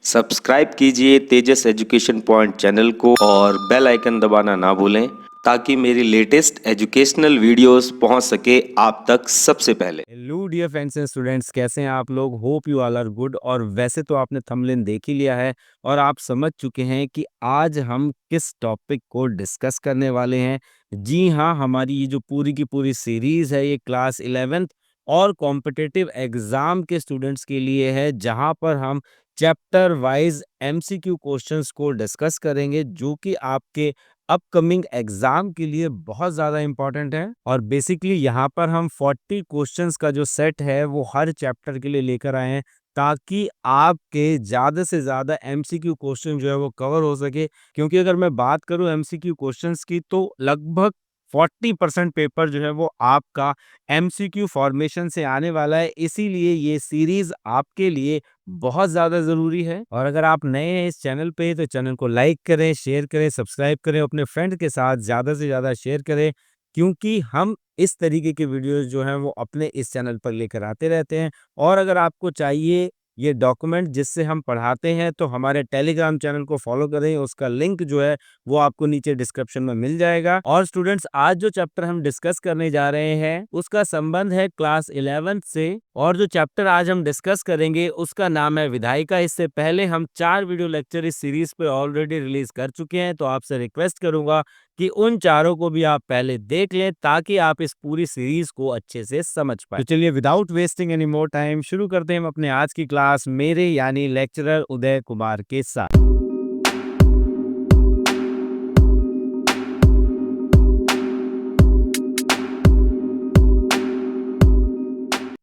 Subscribe कीजिए तेजस education point channel को और बेल आइकन दबाना ना भूलें ताकि मेरी लेटेस्ट एजुकेशनल वीडियोस पहुंच सके आप तक सबसे पहले। Hello dear friends and students, कैसे हैं आप लोग? Hope you all are good. और वैसे तो आपने थंबनेल देख ही लिया है और आप समझ चुके हैं कि आज हम किस टॉपिक को डिस्कस करने वाले हैं। जी हाँ, हमारी ये जो पूरी की पूरी सीरीज है ये क्लास 11th और कॉम्पिटिटिव एग्जाम के स्टूडेंट्स के लिए है, जहां पर हम चैप्टर वाइज एमसीक्यू क्वेश्चंस को डिस्कस करेंगे जो कि आपके अपकमिंग एग्जाम के लिए बहुत ज़्यादा इम्पोर्टेंट है। और बेसिकली यहाँ पर हम 40 क्वेश्चंस का जो सेट है वो हर चैप्टर के लिए लेकर आए हैं, ताकि आपके ज़्यादा से ज़्यादा एमसीक्यू क्वेश्चन जो है वो कवर हो सके। क्योंकि अगर मैं बात करूँ एमसीक्यू क्वेश्चंस की, तो लगभग 40% पेपर जो है वो आपका एमसीक्यू फॉर्मेशन से आने वाला है। इसीलिए ये सीरीज आपके लिए बहुत ज़्यादा ज़रूरी है। और अगर आप नए हैं इस चैनल पे तो चैनल को लाइक करें, शेयर करें, सब्सक्राइब करें, अपने फ्रेंड के साथ ज़्यादा से ज़्यादा शेयर करें, क्योंकि हम इस तरीके के वीडियोस जो हैं वो अपने इस चैनल पर लेकर आते रहते हैं। और अगर आपको चाहिए ये डॉक्यूमेंट जिससे हम पढ़ाते हैं, तो हमारे टेलीग्राम चैनल को फॉलो करें, उसका लिंक जो है वो आपको नीचे डिस्क्रिप्शन में मिल जाएगा। और स्टूडेंट्स, आज जो चैप्टर हम डिस्कस करने जा रहे हैं उसका संबंध है क्लास 11th से। और जो चैप्टर आज हम डिस्कस करेंगे उसका नाम है विधायिका। इससे पहले हम 4 वीडियो लेक्चर इस सीरीज पे ऑलरेडी रिलीज कर चुके हैं, तो आपसे रिक्वेस्ट करूंगा कि उन चारों को भी आप पहले देख लें ताकि आप इस पूरी सीरीज को अच्छे से समझ पाए। तो चलिए, without wasting any more time शुरू करते हैं हम अपने आज की क्लास मेरे यानी लेक्चरर उदय कुमार के साथ।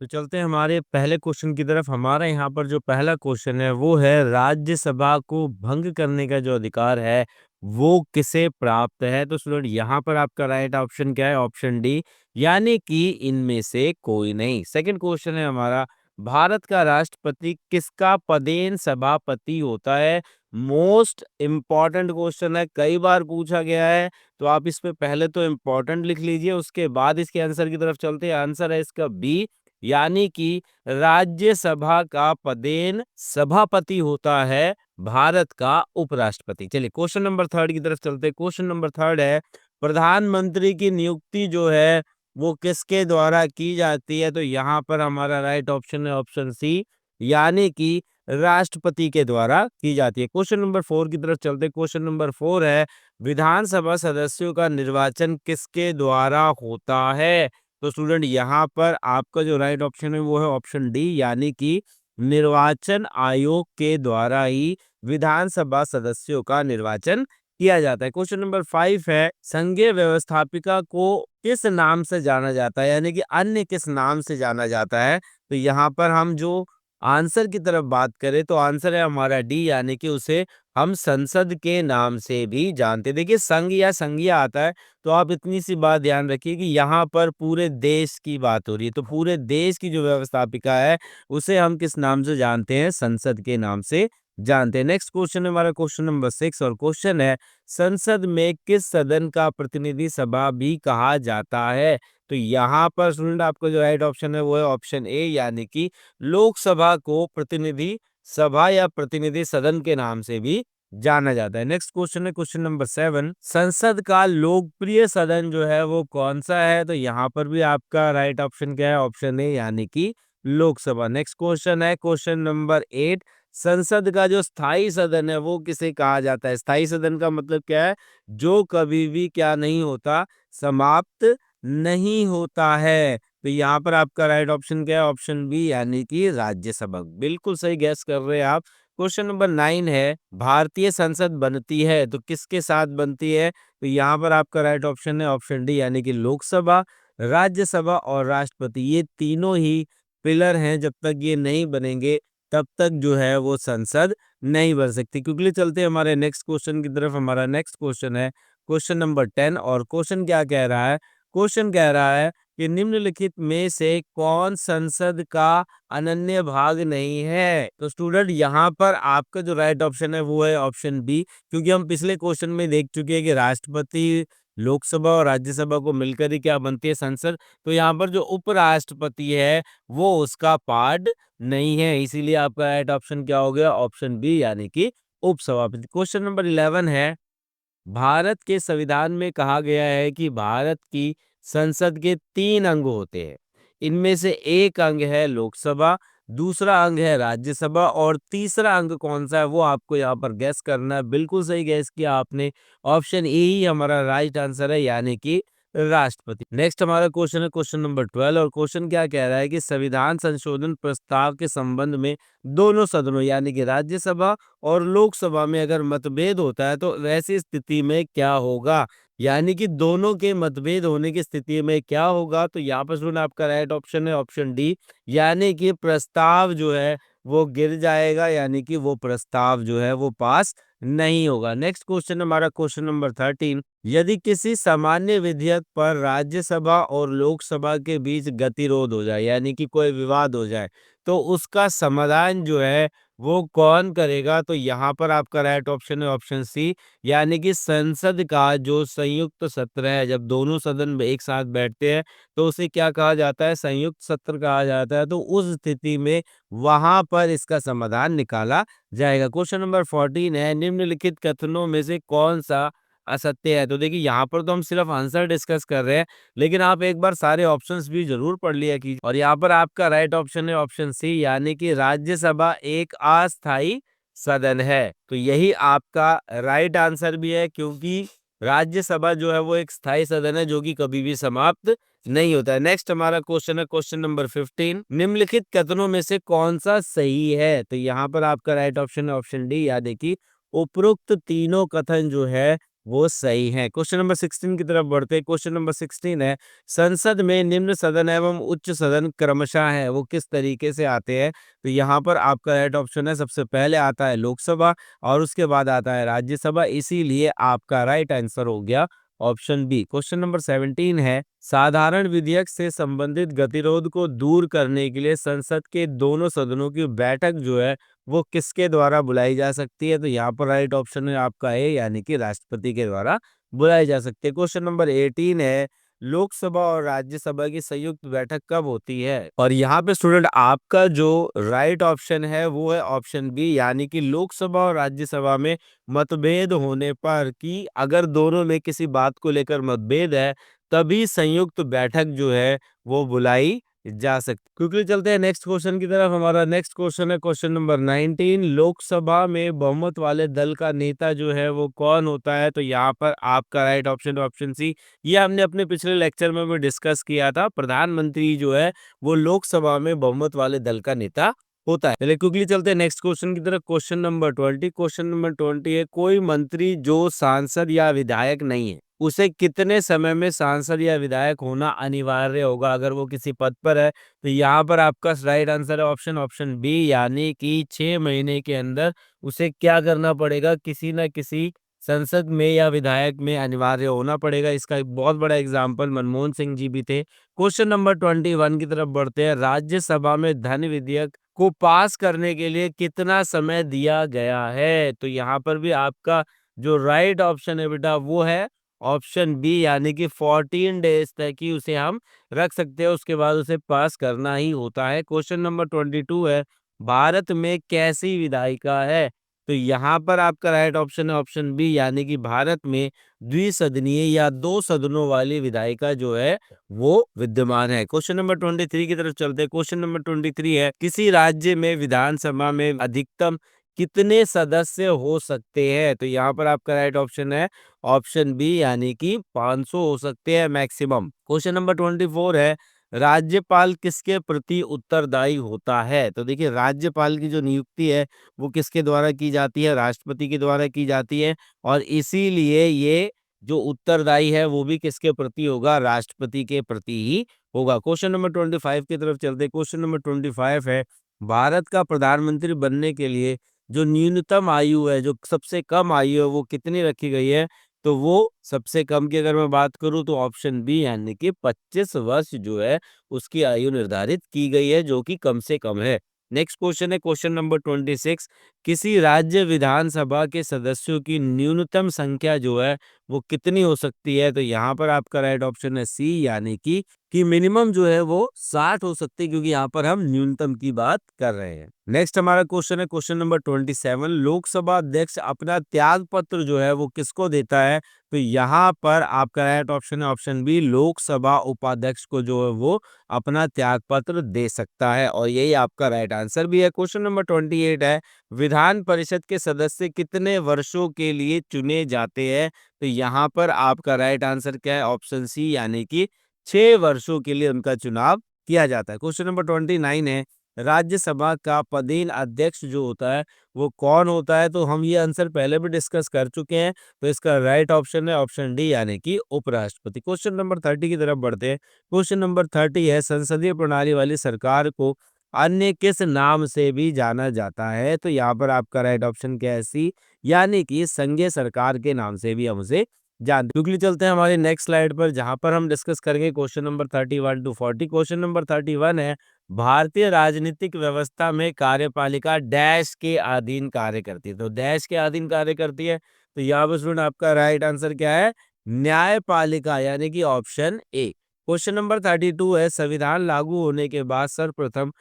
तो चलते हैं हमारे पहले क्वेश्चन की तरफ। हमारा यहाँ पर जो पहला क्वेश्चन है वो है, राज्यसभा को भंग करने का जो अधिकार है वो किसे प्राप्त है? तो स्टूडेंट, यहाँ पर आपका राइट ऑप्शन क्या है? ऑप्शन डी, यानी कि इनमें से कोई नहीं। सेकंड क्वेश्चन है हमारा, भारत का राष्ट्रपति किसका पदेन सभापति होता है? मोस्ट इम्पॉर्टेंट क्वेश्चन है, कई बार पूछा गया है, तो आप इस पे पहले तो इम्पोर्टेंट लिख लीजिए, उसके बाद इसके आंसर की तरफ चलते हैं। आंसर है इसका बी, यानी कि राज्यसभा का पदेन सभापति होता है भारत का उपराष्ट्रपति। चलिए क्वेश्चन नंबर थर्ड की तरफ चलते हैं। क्वेश्चन नंबर थर्ड है, प्रधानमंत्री की नियुक्ति जो है वो किसके द्वारा की जाती है? तो यहाँ पर हमारा राइट ऑप्शन है ऑप्शन सी, यानी कि राष्ट्रपति के द्वारा की जाती है। क्वेश्चन नंबर फोर की तरफ चलते हैं। क्वेश्चन नंबर फोर है, विधानसभा सदस्यों का निर्वाचन किसके द्वारा होता है? तो स्टूडेंट, यहाँ पर आपका जो राइट ऑप्शन है वो है ऑप्शन डी, यानी कि निर्वाचन आयोग के द्वारा ही विधानसभा सदस्यों का निर्वाचन किया जाता है। क्वेश्चन नंबर 5 है, संघीय व्यवस्थापिका को किस नाम से जाना जाता है, यानी कि अन्य किस नाम से जाना जाता है? तो यहाँ पर हम जो आंसर की तरफ बात करें तो आंसर है हमारा डी, यानी कि उसे हम संसद के नाम से भी जानते हैं। देखिए, संघ या संघीय आता है, तो आप इतनी सी बात ध्यान रखिए कि यहाँ पर पूरे देश की बात हो रही है, तो पूरे देश की जो व्यवस्थापिका है उसे हम किस नाम से जानते हैं? संसद के नाम से जानते हैं। नेक्स्ट क्वेश्चन है हमारा क्वेश्चन नंबर 6 और क्वेश्चन है, संसद में किस सदन का प्रतिनिधि सभा भी कहा जाता है? तो यहाँ पर स्टूडेंट आपका जो राइट ऑप्शन है वो है ऑप्शन ए, यानी कि लोकसभा को प्रतिनिधि सभा या प्रतिनिधि सदन के नाम से भी जाना जाता है। नेक्स्ट क्वेश्चन है क्वेश्चन नंबर 7, संसद का लोकप्रिय सदन जो है वो कौन सा है? तो यहाँ पर भी आपका राइट ऑप्शन क्या है? ऑप्शन ए, यानी कि लोकसभा। नेक्स्ट क्वेश्चन है क्वेश्चन नंबर 8, संसद का जो स्थायी सदन है वो किसे कहा जाता है? स्थायी सदन का मतलब क्या है? जो कभी भी क्या नहीं होता? समाप्त नहीं होता है। तो यहाँ पर आपका राइट ऑप्शन क्या है? ऑप्शन बी, यानी कि राज्यसभा। बिल्कुल सही गैस कर रहे हैं आप। क्वेश्चन नंबर 9 है, भारतीय संसद बनती है तो किसके साथ बनती है? तो यहाँ पर आपका राइट ऑप्शन है ऑप्शन डी, यानी कि लोकसभा, राज्यसभा और राष्ट्रपति। ये तीनों ही पिलर हैं, जब तक ये नहीं बनेंगे तब तक जो है वो संसद नहीं बन सकती। क्योंकि चलते हैं हमारे नेक्स्ट क्वेश्चन की तरफ। हमारा नेक्स्ट क्वेश्चन है क्वेश्चन नंबर 10 और क्वेश्चन क्या कह रहा है? क्वेश्चन कह रहा है कि निम्नलिखित में से कौन संसद का अनन्य भाग नहीं है? तो स्टूडेंट, यहाँ पर आपका जो राइट ऑप्शन है वो है ऑप्शन बी, क्योंकि हम पिछले क्वेश्चन में देख चुके हैं कि राष्ट्रपति लोकसभा और राज्यसभा को मिलकर ही क्या बनती है, संसद। तो यहाँ पर जो उपराष्ट्रपति है वो उसका पार्ट नहीं है, इसीलिए आपका राइट ऑप्शन क्या हो गया, ऑप्शन बी यानी कि उपसभापति। क्वेश्चन नंबर 11 है, भारत के संविधान में कहा गया है कि भारत की संसद के 3 अंग होते हैं। इनमें से एक अंग है लोकसभा, दूसरा अंग है राज्यसभा और तीसरा अंग कौन-सा है वो आपको यहाँ पर गेस करना है। बिल्कुल सही गेस किया आपने। ऑप्शन ए ही हमारा राइट आंसर है यानी कि राष्ट्रपति। नेक्स्ट हमारा क्वेश्चन है क्वेश्चन नंबर 12 और क्वेश्चन क्या कह रहा है कि संविधान संशोधन प्रस्ताव के संबंध में दोनों सदनों यानी कि राज्यसभा और लोकसभा में अगर मतभेद होता है तो वैसी स्थिति में क्या होगा, यानी कि दोनों के मतभेद होने की स्थिति में क्या होगा। तो यहाँ पर सुन आपका राइट ऑप्शन है ऑप्शन डी, यानी कि प्रस्ताव जो है वो गिर जाएगा, यानी कि वो प्रस्ताव जो है वो पास नहीं होगा। नेक्स्ट क्वेश्चन हमारा क्वेश्चन नंबर 13, यदि किसी सामान्य विधेयक पर राज्यसभा और लोकसभा के बीच गतिरोध हो जाए यानी कि कोई विवाद हो जाए तो उसका समाधान जो है वो कौन करेगा। तो यहाँ पर आपका राइट ऑप्शन है ऑप्शन सी, यानी कि संसद का जो संयुक्त सत्र है, जब दोनों सदन में एक साथ बैठते हैं तो उसे क्या कहा जाता है, संयुक्त सत्र कहा जाता है। तो उस स्थिति में वहां पर इसका समाधान निकाला जाएगा। क्वेश्चन नंबर 14 है, निम्नलिखित कथनों में से कौन सा असत्य है। तो देखिए यहाँ पर तो हम सिर्फ आंसर डिस्कस कर रहे हैं, लेकिन आप एक बार सारे ऑप्शंस भी जरूर पढ़ लिया कीजिए। और यहाँ पर आपका राइट ऑप्शन है ऑप्शन सी, यानी कि राज्यसभा एक अस्थायी सदन है। तो यही आपका राइट आंसर भी है, क्योंकि राज्यसभा जो है वो एक स्थायी सदन है जो कि कभी भी समाप्त नहीं होता है। नेक्स्ट हमारा क्वेश्चन है क्वेश्चन नंबर 15, निम्नलिखित कथनों में से कौन सा सही है। तो यहाँ पर आपका राइट ऑप्शन है ऑप्शन डी, यानी कि उपरोक्त तीनों कथन जो है वो सही है। क्वेश्चन नंबर 16 की तरफ बढ़ते हैं। क्वेश्चन नंबर 16 है, संसद में निम्न सदन एवं उच्च सदन क्रमशः है वो किस तरीके से आते हैं। तो यहाँ पर आपका राइट ऑप्शन है, सबसे पहले आता है लोकसभा और उसके बाद आता है राज्यसभा, इसीलिए आपका राइट आंसर हो गया ऑप्शन बी। क्वेश्चन नंबर 17 है, साधारण विधेयक से संबंधित गतिरोध को दूर करने के लिए संसद के दोनों सदनों की बैठक जो है वो किसके द्वारा बुलाई जा सकती है। तो यहाँ पर राइट ऑप्शन है आपका ए, यानी कि राष्ट्रपति के द्वारा बुलाई जा सकती है। क्वेश्चन नंबर 18 है, लोकसभा और राज्यसभा की संयुक्त बैठक कब होती है। और यहाँ पे स्टूडेंट आपका जो राइट ऑप्शन है वो है ऑप्शन बी, यानी कि लोकसभा और राज्यसभा में मतभेद होने पर, कि अगर दोनों में किसी बात को लेकर मतभेद है तभी संयुक्त बैठक जो है वो बुलाई जा सकती। क्विकली चलते हैं नेक्स्ट क्वेश्चन की तरफ। हमारा नेक्स्ट क्वेश्चन है क्वेश्चन नंबर 19, लोकसभा में बहुमत वाले दल का नेता जो है वो कौन होता है। तो यहाँ पर आपका राइट ऑप्शन ऑप्शन सी, ये हमने अपने पिछले लेक्चर में भी डिस्कस किया था। प्रधानमंत्री जो है वो लोकसभा में बहुमत वाले दल का नेता होता है। चलिए क्विकली चलते हैं नेक्स्ट क्वेश्चन की तरफ। क्वेश्चन नंबर 20, क्वेश्चन नंबर 20 है, कोई मंत्री जो सांसद या विधायक नहीं है उसे कितने समय में सांसद या विधायक होना अनिवार्य होगा अगर वो किसी पद पर है। तो यहाँ पर आपका राइट आंसर है ऑप्शन ऑप्शन बी, यानी कि 6 महीने के अंदर उसे क्या करना पड़ेगा, किसी न किसी संसद में या विधायक में अनिवार्य होना पड़ेगा। इसका एक बहुत बड़ा एग्जाम्पल मनमोहन सिंह जी भी थे। क्वेश्चन नंबर 21 की तरफ बढ़ते हैं, राज्यसभा में धन विधेयक को पास करने के लिए कितना समय दिया गया है। तो यहाँ पर भी आपका जो राइट ऑप्शन है बेटा वो है ऑप्शन बी, यानी कि 14 डेज तक ही उसे हम रख सकते हैं, उसके बाद उसे पास करना ही होता है। क्वेश्चन नंबर 22 है, भारत में कैसी विधायिका है। तो यहाँ पर आपका राइट ऑप्शन है ऑप्शन बी, यानी कि भारत में द्विसदनीय या 2 सदनों वाली विधायिका जो है वो विद्यमान है। क्वेश्चन नंबर 23 की तरफ चलते हैं। क्वेश्चन नंबर 23 है, किसी राज्य में विधानसभा में अधिकतम कितने सदस्य हो सकते हैं। तो यहाँ पर आपका राइट ऑप्शन है ऑप्शन बी, यानी कि 500 हो सकते हैं मैक्सिमम। क्वेश्चन नंबर 24 है, राज्यपाल किसके प्रति उत्तरदायी होता है। तो देखिए राज्यपाल की जो नियुक्ति है वो किसके द्वारा की जाती है, राष्ट्रपति के द्वारा की जाती है, और इसीलिए ये जो उत्तरदायी है वो भी किसके प्रति होगा, राष्ट्रपति के प्रति ही होगा। क्वेश्चन नंबर 25 की तरफ चलते हैं। क्वेश्चन नंबर 25 है, भारत का प्रधानमंत्री बनने के लिए जो न्यूनतम आयु है, जो सबसे कम आयु है वो कितनी रखी गई है। तो वो सबसे कम की अगर मैं बात करूं तो ऑप्शन बी, यानी कि 25 वर्ष जो है उसकी आयु निर्धारित की गई है, जो कि कम से कम है। नेक्स्ट क्वेश्चन है क्वेश्चन नंबर 26। किसी राज्य विधानसभा के सदस्यों की न्यूनतम संख्या जो है वो कितनी हो सकती है? तो यहाँ पर आपका राइट ऑप्शन है सी, यानी कि मिनिमम जो है वो 60 हो सकती है, क्योंकि यहाँ पर हम न्यूनतम की बात कर रहे हैं। नेक्स्ट हमारा क्वेश्चन है क्वेश्चन नंबर 27। लोकसभा अध्यक्ष अपना त्याग पत्र जो है वो किसको देता है? तो यहाँ पर आपका राइट ऑप्शन है ऑप्शन बी, लोकसभा उपाध्यक्ष को जो है वो अपना त्याग पत्र दे सकता है, और यही आपका राइट आंसर भी है। क्वेश्चन नंबर 28 है, विधान परिषद के सदस्य कितने वर्षों के लिए चुने जाते हैं? तो यहाँ पर आपका राइट आंसर क्या है? ऑप्शन सी, यानी कि 6 वर्षों के लिए उनका चुनाव किया जाता है। क्वेश्चन नंबर 29 है, राज्यसभा का पदेन अध्यक्ष जो होता है वो कौन होता है? तो हम ये आंसर पहले भी डिस्कस कर चुके हैं, तो इसका राइट ऑप्शन है ऑप्शन डी, यानी कि उपराष्ट्रपति। क्वेश्चन नंबर 30 की तरफ बढ़ते हैं। क्वेश्चन नंबर 30 है, संसदीय प्रणाली वाली सरकार को अन्य किस नाम से भी जाना जाता है? तो यहाँ पर आपका राइट ऑप्शन क्या है? सी, यानी कि संघीय सरकार के नाम से भी हम उसे जानते हैं। क्विकली चलते हैं हमारे नेक्स्ट स्लाइड पर, जहां पर हम डिस्कस करेंगे question number 31 to 40। Question number 31 है, भारतीय राजनीतिक व्यवस्था में कार्यपालिका डैश के अधीन कार्य करती है। तो डैश के अधीन कार्य करती है, तो यहाँ पर स्टूडेंट आपका राइट आंसर क्या है? न्यायपालिका, यानी कि ऑप्शन ए। क्वेश्चन नंबर 32 है, संविधान लागू होने के बाद सर्वप्रथम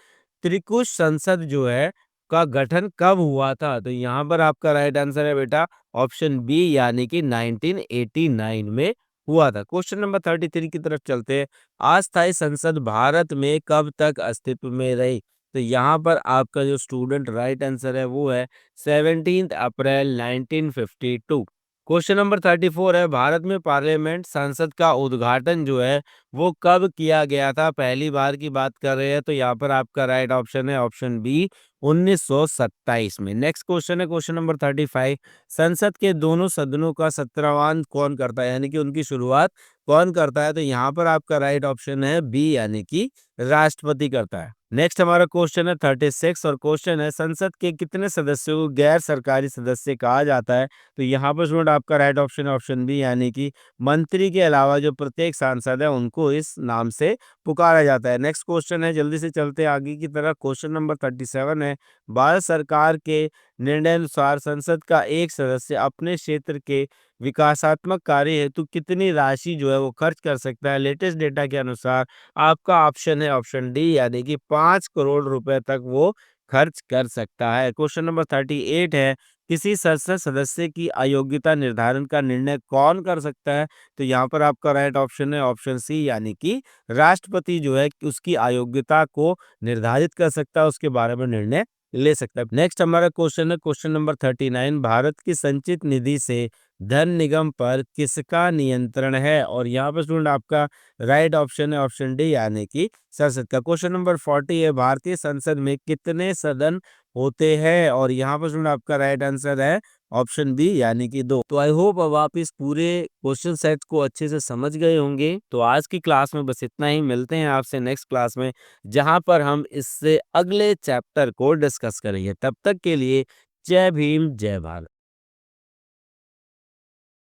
त्रिकुश संसद जो है का गठन कब हुआ था? तो यहाँ पर आपका राइट आंसर है बेटा ऑप्शन बी, यानी कि 1989 में हुआ था। क्वेश्चन नंबर 33 की तरफ चलते हैं। अस्थायी संसद भारत में कब तक अस्तित्व में रही? तो यहाँ पर आपका जो स्टूडेंट राइट आंसर है वो है 17 अप्रैल 1952। क्वेश्चन नंबर 34 है, भारत में पार्लियामेंट संसद का उद्घाटन जो है वो कब किया गया था? पहली बार की बात कर रहे हैं, तो यहाँ पर आपका राइट ऑप्शन है ऑप्शन बी, 1927 में। नेक्स्ट क्वेश्चन है क्वेश्चन नंबर 35। संसद के दोनों सदनों का सत्रांत कौन करता है, यानी कि उनकी शुरुआत कौन करता है? तो यहाँ पर आपका राइट ऑप्शन है बी, यानी कि राष्ट्रपति करता है। नेक्स्ट हमारा क्वेश्चन है 36, और क्वेश्चन है, संसद के कितने सदस्यों को गैर सरकारी सदस्य कहा जाता है? तो यहाँ पर स्टूडेंट आपका राइट ऑप्शन है ऑप्शन बी, यानी कि मंत्री के अलावा जो प्रत्येक सांसद है उनको इस नाम से पुकारा जाता है। नेक्स्ट क्वेश्चन है, जल्दी से चलते हैं आगे की तरफ। क्वेश्चन नंबर 37 है, भारत सरकार के निर्णय अनुसार संसद का एक सदस्य अपने क्षेत्र के विकासात्मक कार्य हेतु कितनी राशि जो है वो खर्च कर सकता है? लेटेस्ट डेटा के अनुसार आपका ऑप्शन है ऑप्शन डी, यानी कि 5 करोड़ रुपए तक वो खर्च कर सकता है। क्वेश्चन नंबर 38 है, किसी संसद सदस्य की अयोग्यता निर्धारण का निर्णय कौन कर सकता है? तो यहाँ पर आपका राइट ऑप्शन है ऑप्शन सी, यानी कि राष्ट्रपति जो है उसकी अयोग्यता को निर्धारित कर सकता है, उसके बारे में निर्णय ले सकता है। नेक्स्ट हमारा क्वेश्चन है क्वेश्चन नंबर 39, भारत की संचित निधि से धन निगम पर किसका नियंत्रण है? और यहाँ पर स्टूडेंट आपका राइट ऑप्शन है ऑप्शन डी, यानी कि संसद का। क्वेश्चन नंबर 40 है, भारतीय संसद में कितने सदन होते हैं? और यहाँ पर स्टूडेंट आपका राइट आंसर है ऑप्शन बी, यानी कि 2। तो आई होप अब आप इस पूरे क्वेश्चन सेट को अच्छे से समझ गए होंगे। तो आज की क्लास में बस इतना ही, मिलते हैं आपसे नेक्स्ट क्लास में, जहां पर हम इससे अगले चैप्टर को डिस्कस करेंगे। तब तक के लिए जय भीम, जय भारत।